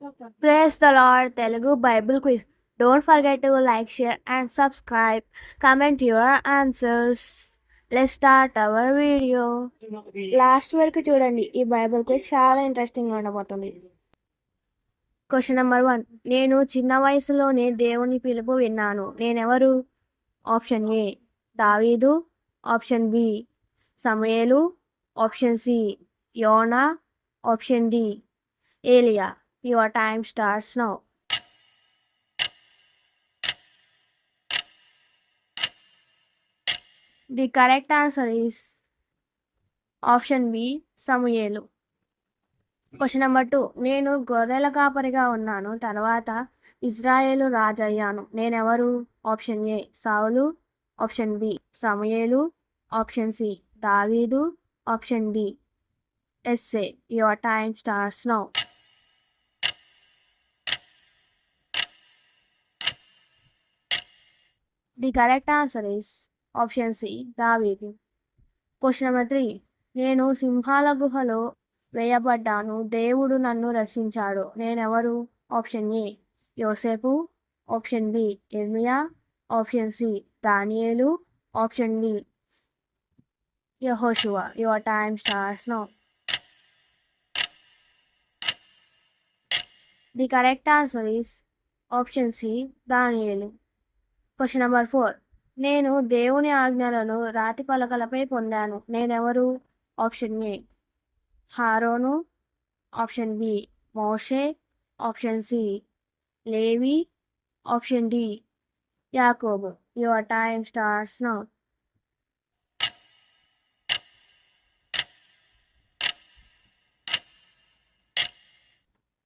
Praise the Lord Telugu Bible Quiz. Don't forget to like, share, and subscribe. Comment your answers. Let's start our video. Last వరకు చూడండి. ఈ Bible quiz చాలా interesting ఉండబోతుంది. Question number 1. నేను చిన్న వయసులోనే దేవుని పిలుపు విన్నాను. నేనెవరు? ఆప్షన్ ఏ దావీదు, ఆప్షన్ బి సమూయేలు, ఆప్షన్ సి యోనా, ఆప్షన్ డి ఏలియా. Your time starts now. The correct answer is option B, సమూయేలు. Question number 2. నేను గొర్రెల కాపరిగా ఉన్నాను, తర్వాత ఇజ్రాయేలు రాజయ్యాను. నేనెవరు? ఆప్షన్ ఏ సౌలు, ఆప్షన్ బి సమూయేలు, ఆప్షన్ సి దావీదు, ఆప్షన్ డి ఎస్సే. Your time starts now. The correct answer is option C, దావీదు. Question number 3. నేను సింహాల గుహలో వేయబడ్డాను, దేవుడు నన్ను రక్షించాడు. నేనెవరు? ఆప్షన్ ఏ యోసేపు, ఆప్షన్ బి ఇర్మియా, ఆప్షన్ సి దానియేలు, ఆప్షన్ డి యెహోషువ. Your time starts now. The correct answer is option C దానియేలు. Question number 4. నేను దేవుని ఆజ్ఞలను రాతి పలకలపై పొందాను. నేనెవరు? ఆప్షన్ ఏ హారోను, ఆప్షన్ బి మోషే, ఆప్షన్ సి లేవి, ఆప్షన్ డి యాకోబు. Your time starts now.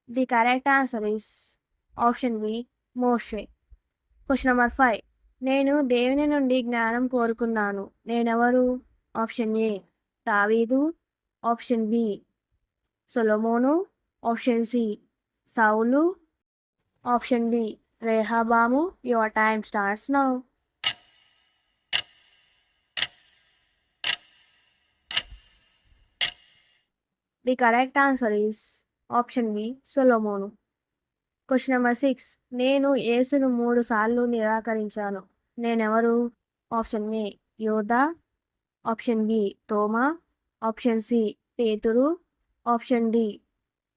The correct answer is option B మోషే. Question number 5. నేను దేవుని నుండి జ్ఞానం కోరుకున్నాను. నేనెవరు? ఆప్షన్ ఏ దావీదు, option B Solomonu, option C Saulu, option D Rehabamu. Your time starts now. The correct answer is option B Solomonu. Question number 6. నేను యేసును 3 సార్లు నిరాకరించాను. నేనెవరు? ఆప్షన్ ఏ యోధా, ఆప్షన్ బి తోమా, ఆప్షన్ సి పేతురు, ఆప్షన్ డి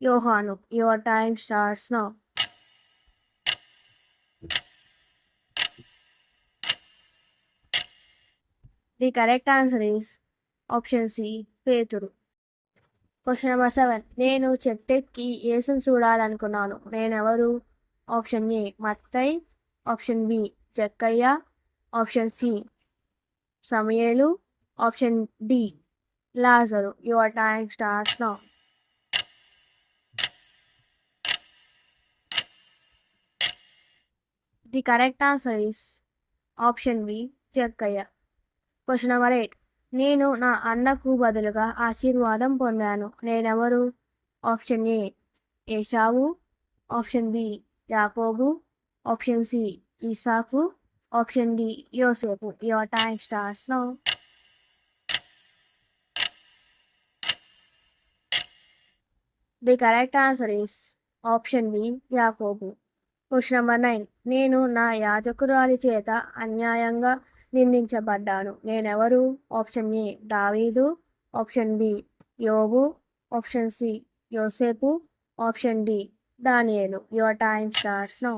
యోహాను. Your time starts now. The correct answer is option C పేతురు. Question number 7. నేను చెట్టెక్కి యేసును చూడాలనుకున్నాను. నేనెవరు? ఆప్షన్ ఏ మత్తయి, ఆప్షన్ బి జక్కయ్య, ఆప్షన్ సి సమూయేలు, ఆప్షన్ డి లాజరు. Your time starts now. The correct answer is option B జక్కయ్య. Question number 8. నేను నా అన్నకు బదులుగా ఆశీర్వాదం పొందాను. నేనెవరు? ఆప్షన్ ఏ ఏశావు, ఆప్షన్ బి యాకోబు, ఆప్షన్ సి ఇసాకు, ఆప్షన్ డి యోసేపు. Your time starts now. The correct answer is option B యాకోబు. Question number 9. నేను నా యాజకురాలి చేత అన్యాయంగా నిందించబడ్డాను. నేనెవరు? ఆప్షన్ ఏ దావీదు, ఆప్షన్ బి యోబు, ఆప్షన్ సి యోసేపు, ఆప్షన్ డి దానియేలు. Your time starts now.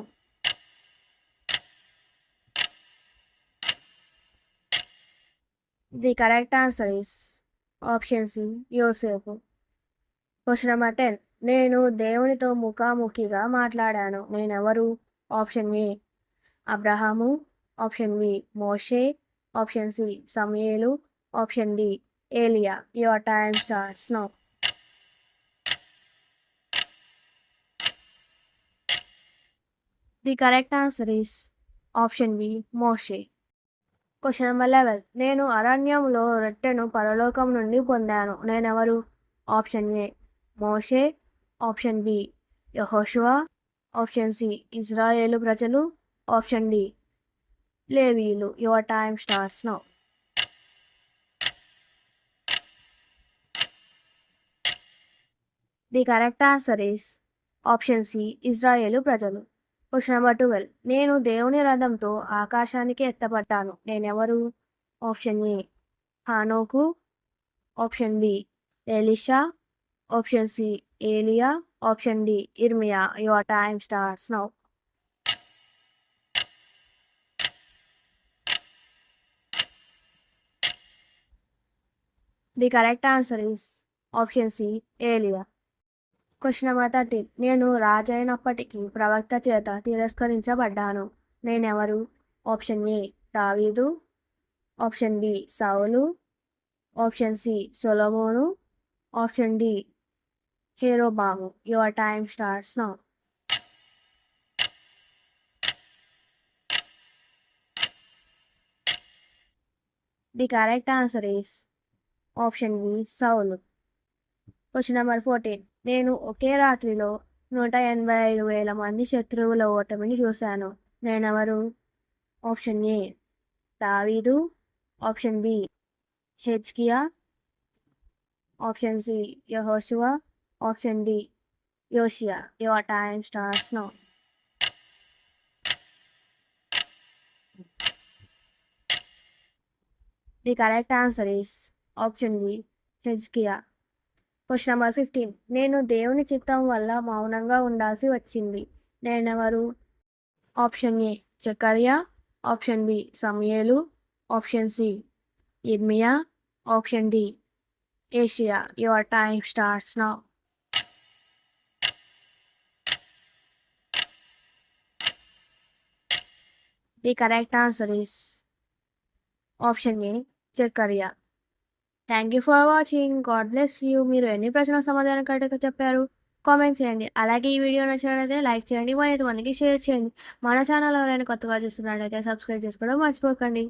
The correct answer is option C యోసేపు. Question number 10. నేను దేవునితో ముఖాముఖిగా మాట్లాడాను. నేనెవరు? ఆప్షన్ ఏ అబ్రహాము, ఆప్షన్ బి మోషే, ఆప్షన్ సి సమూయేలు, ఆప్షన్ డి ఏలియా. Your time starts now. The correct answer is option B మోషే. Question number 11. నేను అరణ్యంలో రొట్టెను పరలోకం నుండి పొందాను. నేనెవరు? ఆప్షన్ ఏ మోషే, ఆప్షన్ బి యెహోషువ, ఆప్షన్ సి ఇజ్రాయేలు ప్రజలు, ఆప్షన్ డి లేవీయులు. Your time starts now. The correct answer is option C ఇజ్రాయేలు ప్రజలు. Question number 12. నేను దేవుని రథంతో ఆకాశానికి ఎత్తపడ్డాను, నేనెవరు? ఆప్షన్ ఏ హానోకు, ఆప్షన్ బి ఎలీషా, ఆప్షన్ సి ఏలియా, ఆప్షన్ డి ఇర్మియా. Your time starts now. The correct answer is option C ఏలియా. Question number 13. నేను రాజైనప్పటికీ ప్రవక్త చేత తిరస్కరించబడ్డాను, నేనెవరు? ఆప్షన్ ఏ దావీదు, ఆప్షన్ బి సౌలు, ఆప్షన్ సి సొలొమోను, ఆప్షన్ డి హెరోబాము. Your time starts now. The correct answer is option B సౌలు. Question number 14. నేను ఒకే రాత్రిలో 185,000 మంది శత్రువుల ఓటమిని చూశాను, నేనెవరు? ఆప్షన్ ఏ దావీదు, ఆప్షన్ బి హెజ్కియా, ఆప్షన్ సి యెహోషువ, ఆప్షన్ డి యోషియా. Your time starts now. The correct answer is option B హెజ్కియా. Question number 15. నేను దేవుని చిత్తం వల్ల మౌనంగా ఉండాల్సి వచ్చింది, నేనెవరు? ఆప్షన్ ఏ జకర్యా, ఆప్షన్ బి సమూయేలు, ఆప్షన్ సి ఇర్మియా, ఆప్షన్ డి ఏషియా. Your time starts now. The correct answer is option A జకర్యా. Thank you for watching. God bless you. మీరు ఎన్ని ప్రశ్నలకు సమాధానం కరెక్ట్గా చెప్పారు కామెంట్ చేయండి. అలాగే ఈ వీడియో నచ్చినట్లయితే లైక్ చేయండి, 10 మందికి షేర్ చేయండి. మన ఛానల్ ఎవరైనా కొత్తగా చూస్తున్నట్లయితే సబ్స్క్రైబ్ చేసుకోవడం మర్చిపోకండి.